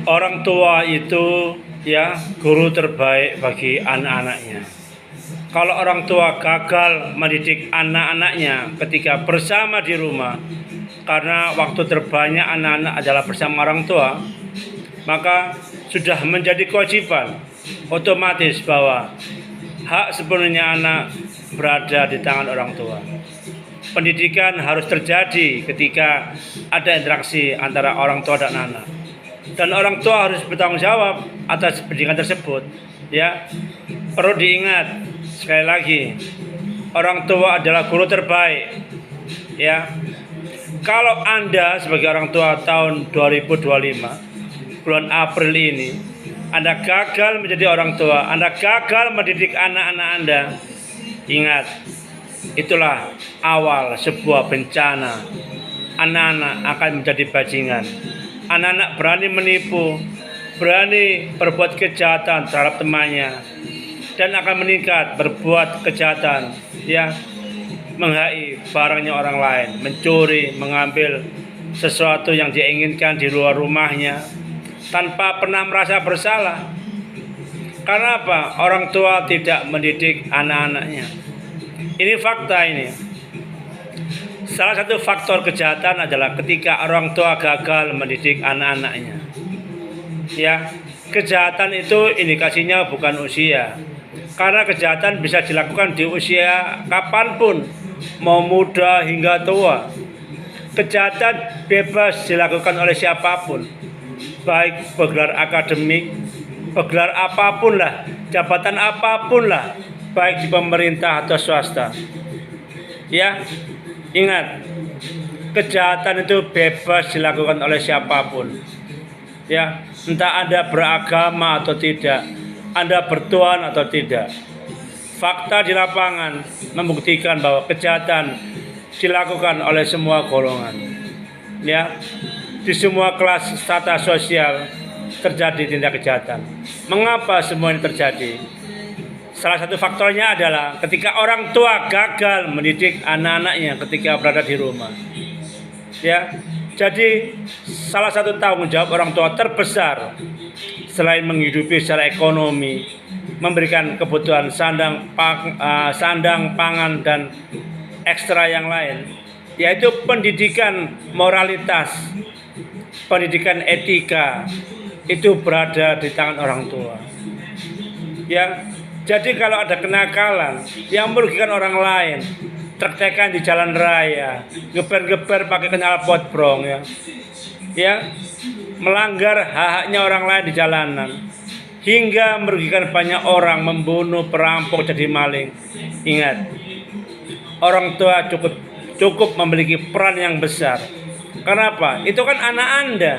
Orang tua itu ya guru terbaik bagi anak-anaknya. Kalau orang tua gagal mendidik anak-anaknya ketika bersama di rumah, karena waktu terbanyak anak-anak adalah bersama orang tua, maka sudah menjadi kewajiban otomatis bahwa hak sepenuhnya anak berada di tangan orang tua. Pendidikan harus terjadi ketika ada interaksi antara orang tua dan anak. Dan orang tua harus bertanggung jawab atas pendidikan tersebut. Ya, perlu diingat sekali lagi, orang tua adalah guru terbaik. Ya, kalau Anda sebagai orang tua tahun 2025 bulan April ini, Anda gagal menjadi orang tua, Anda gagal mendidik anak-anak Anda, ingat, itulah awal sebuah bencana. Anak-anak akan menjadi bajingan. Anak-anak berani menipu, berani berbuat kejahatan terhadap temannya, dan akan meningkat berbuat kejahatan, ya, menghai barangnya orang lain, mencuri, mengambil sesuatu yang dia inginkan di luar rumahnya tanpa pernah merasa bersalah. Karena apa? Orang tua tidak mendidik anak-anaknya. Ini fakta ini. Salah satu faktor kejahatan adalah ketika orang tua gagal mendidik anak-anaknya. Ya, kejahatan itu indikasinya bukan usia. Karena kejahatan bisa dilakukan di usia kapanpun, mau muda hingga tua. Kejahatan bebas dilakukan oleh siapapun, baik bergelar akademik, bergelar apapun lah, jabatan apapun lah, baik di pemerintah atau swasta. Ya, ingat, kejahatan itu bebas dilakukan oleh siapapun. Ya, entah Anda beragama atau tidak, Anda bertuhan atau tidak. Fakta di lapangan membuktikan bahwa kejahatan dilakukan oleh semua golongan. Ya, di semua kelas strata sosial terjadi tindak kejahatan. Mengapa semua ini terjadi? Salah satu faktornya adalah ketika orang tua gagal mendidik anak-anaknya ketika berada di rumah. Ya, jadi salah satu tanggung jawab orang tua terbesar selain menghidupi secara ekonomi, memberikan kebutuhan sandang, pangan dan ekstra yang lain, yaitu pendidikan moralitas, pendidikan etika, itu berada di tangan orang tua. Ya, jadi kalau ada kenakalan yang merugikan orang lain, trek-trekan di jalan raya, geber-geber pakai knalpot brong, ya, melanggar hak-haknya orang lain di jalanan, hingga merugikan banyak orang, membunuh, perampok, jadi maling. Ingat, orang tua cukup memiliki peran yang besar. Kenapa? Itu kan anak Anda.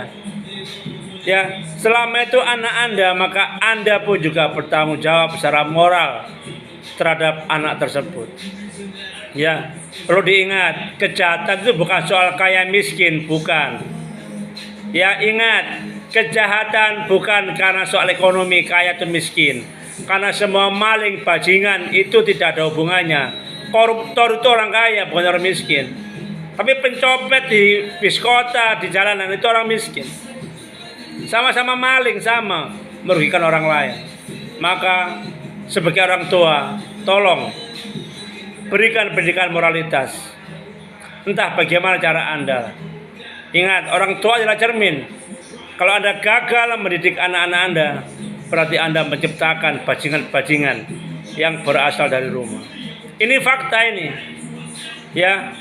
Ya, selama itu anak Anda, maka Anda pun juga bertanggung jawab secara moral terhadap anak tersebut. Ya, perlu diingat, kejahatan itu bukan soal kaya miskin, bukan. Ya, ingat, kejahatan bukan karena soal ekonomi kaya atau miskin. Karena semua maling, bajingan itu tidak ada hubungannya. Koruptor itu orang kaya, bukan orang miskin. Tapi pencopet di bis kota, di jalanan itu orang miskin. Sama-sama maling, sama merugikan orang lain. Maka sebagai orang tua, tolong berikan pendidikan moralitas. Entah bagaimana cara Anda. Ingat, orang tua adalah cermin. Kalau Anda gagal mendidik anak-anak Anda, berarti Anda menciptakan bajingan-bajingan yang berasal dari rumah. Ini fakta ini. Ya,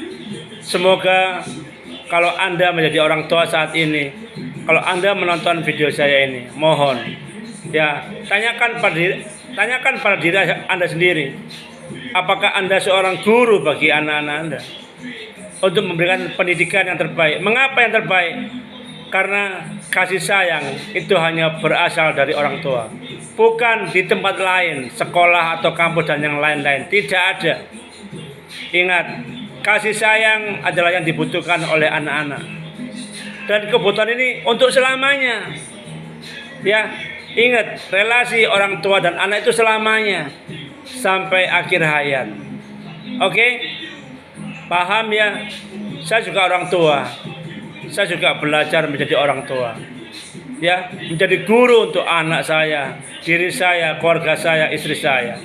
semoga kalau Anda menjadi orang tua saat ini, kalau Anda menonton video saya ini, mohon, ya, tanyakan pada diri Anda sendiri, apakah Anda seorang guru bagi anak-anak Anda untuk memberikan pendidikan yang terbaik. Mengapa yang terbaik? Karena kasih sayang itu hanya berasal dari orang tua, bukan di tempat lain, sekolah atau kampus dan yang lain-lain. Tidak ada. Ingat, kasih sayang adalah yang dibutuhkan oleh anak-anak. Dan kebutuhan ini untuk selamanya. Ya, ingat, relasi orang tua dan anak itu selamanya sampai akhir hayat. Oke? Paham ya? Saya juga orang tua. Saya juga belajar menjadi orang tua. ya, menjadi guru untuk anak saya, diri saya, keluarga saya, istri saya.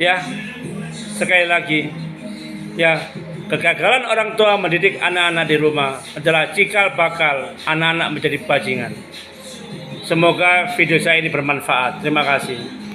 Ya, sekali lagi, ya, kegagalan orang tua mendidik anak-anak di rumah adalah cikal bakal anak-anak menjadi bajingan. Semoga video saya ini bermanfaat. Terima kasih.